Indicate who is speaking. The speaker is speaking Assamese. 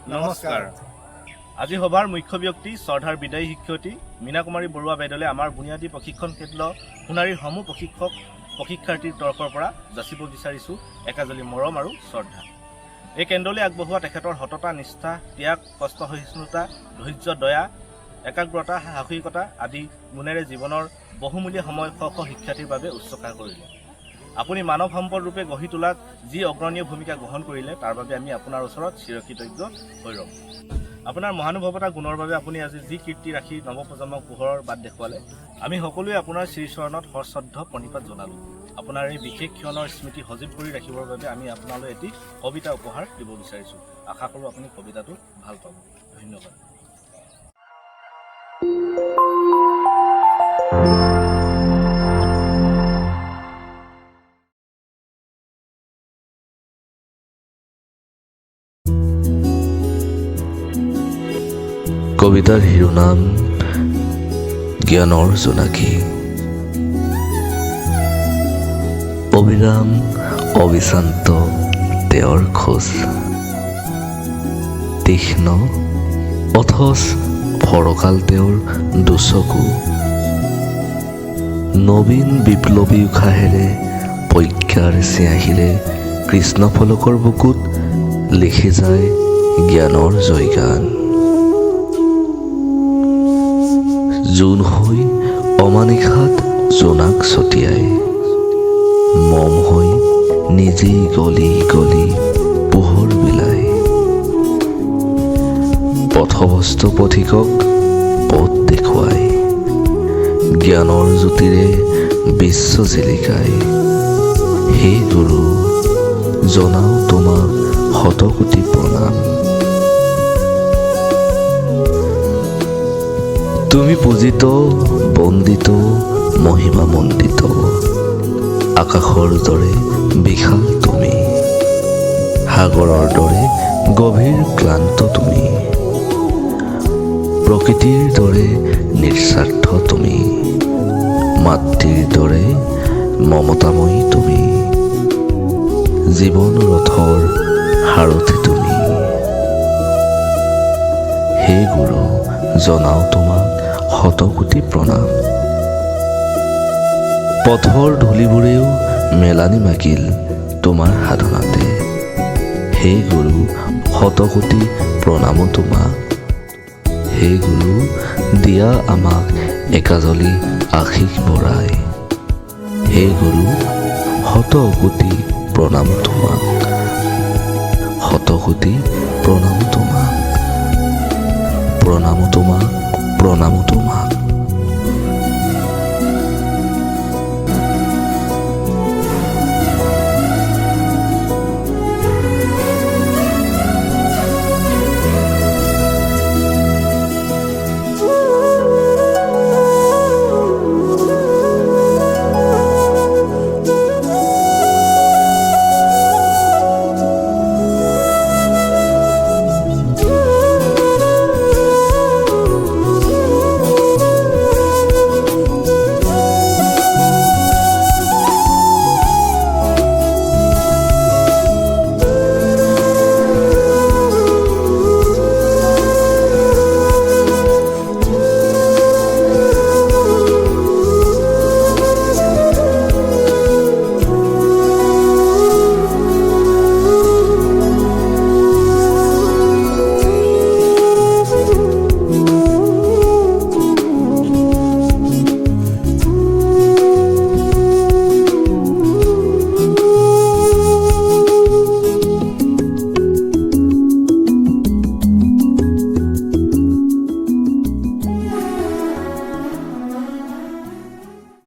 Speaker 1: নমস্কাৰ। আজি সভাৰ মুখ্য ব্যক্তি শ্ৰদ্ধাৰ বিদায়ী শিক্ষয়িত্ৰী মীনা কুমাৰী বৰুৱা বাইদেৱে আমাৰ বুনিয়াদী প্ৰশিক্ষণ কেন্দ্ৰ সোণাৰীৰ সমূহ প্ৰশিক্ষাৰ্থীৰ তৰফৰ পৰা যাচিব বিচাৰিছোঁ একাজলি মৰম আৰু শ্ৰদ্ধা। এই কেন্দ্ৰলৈ আগবঢ়োৱা তেখেতৰ সততা, নিষ্ঠা, ত্যাগ, কষ্ট সহিষ্ণুতা, ধৈৰ্য, দয়া, একাগ্ৰতা, সাহসিকতা আদি গুণেৰে জীৱনৰ বহুমূলীয়া সময় শ শ শিক্ষাৰ্থীৰ বাবে উৎসৰ্গা কৰিলে। আপুনি মানৱ সম্পদ ৰূপে গঢ়ি তোলাত যি অগ্ৰণীয় ভূমিকা গ্ৰহণ কৰিলে তাৰ বাবে আমি আপোনাৰ ওচৰত চিৰকৃতজ্ঞ হৈ ৰ'ম। আপোনাৰ মহানুভৱতা গুণৰ বাবে আপুনি আজি যি কীৰ্তি ৰাখি নৱপ্ৰজন্মক পোহৰৰ বাট দেখুৱালে, আমি সকলোৱে আপোনাৰ শ্ৰীচৰণত সশ্ৰদ্ধ প্ৰণিপাত জনালোঁ। আপোনাৰ এই বিশেষ ক্ষণৰ স্মৃতি সজীৱ কৰি ৰাখিবৰ বাবে আমি আপোনালৈ এটি কবিতা উপহাৰ দিব বিচাৰিছোঁ। আশা কৰোঁ আপুনি কবিতাটো ভাল পাব। ধন্যবাদ।
Speaker 2: কবিতাৰ শিৰোনাম জ্ঞানৰ জোনাকী। অবিৰাম অবিশ্ৰান্ত তেওঁৰ খোজ, তীক্ষ্ণ অথচ ফৰকাল তেওঁৰ দুচকু, নবীন বিপ্লৱী উশাহেৰে প্ৰজ্ঞাৰ চিয়াহীৰে কৃষ্ণফলকৰ বুকুত লিখি যায় জ্ঞানৰ জয়গান। জোন হৈ অমানিশাত জোনাক ছটিয়াই, মম হৈ নিজেই গলি গলি পোহৰ বিলাই, পথভ্ৰষ্ট পথিকক পথ দেখুৱাই, জ্ঞানৰ জ্যোতিৰে বিশ্ব জিলিকাই। হে গুৰু, জনাও তোমাক শতকোটি প্ৰণাম। তুমি পূজিত, বন্দিত, মহিমা মণ্ডিত, আকাশৰ দৰে বিশাল তুমি, সাগৰৰ দৰে গভীৰ ক্লান্ত তুমি, প্ৰকৃতিৰ দৰে নিস্বাৰ্থ তুমি, মাতৃৰ দৰে মমতাময়ী তুমি, জীৱন ৰথৰ সাৰথি তুমি। হে গুৰু, জনাও তোমাক শতকোটি প্ৰণাম। পথৰ ধূলিবোৰেও মেলানি মাগিল তোমাৰ সাধনাতে। হে গুৰু, শতকোটি প্ৰণাম তোমাক। হে গুৰু, দিয়া আমাক একাজলি আশীষ বৰাই। হে গুৰু, শতকোটি প্ৰণাম তোমাক, শতকোটি প্ৰণাম তোমাক, প্ৰণাম তোমাক, প্ৰণাম তোমাক।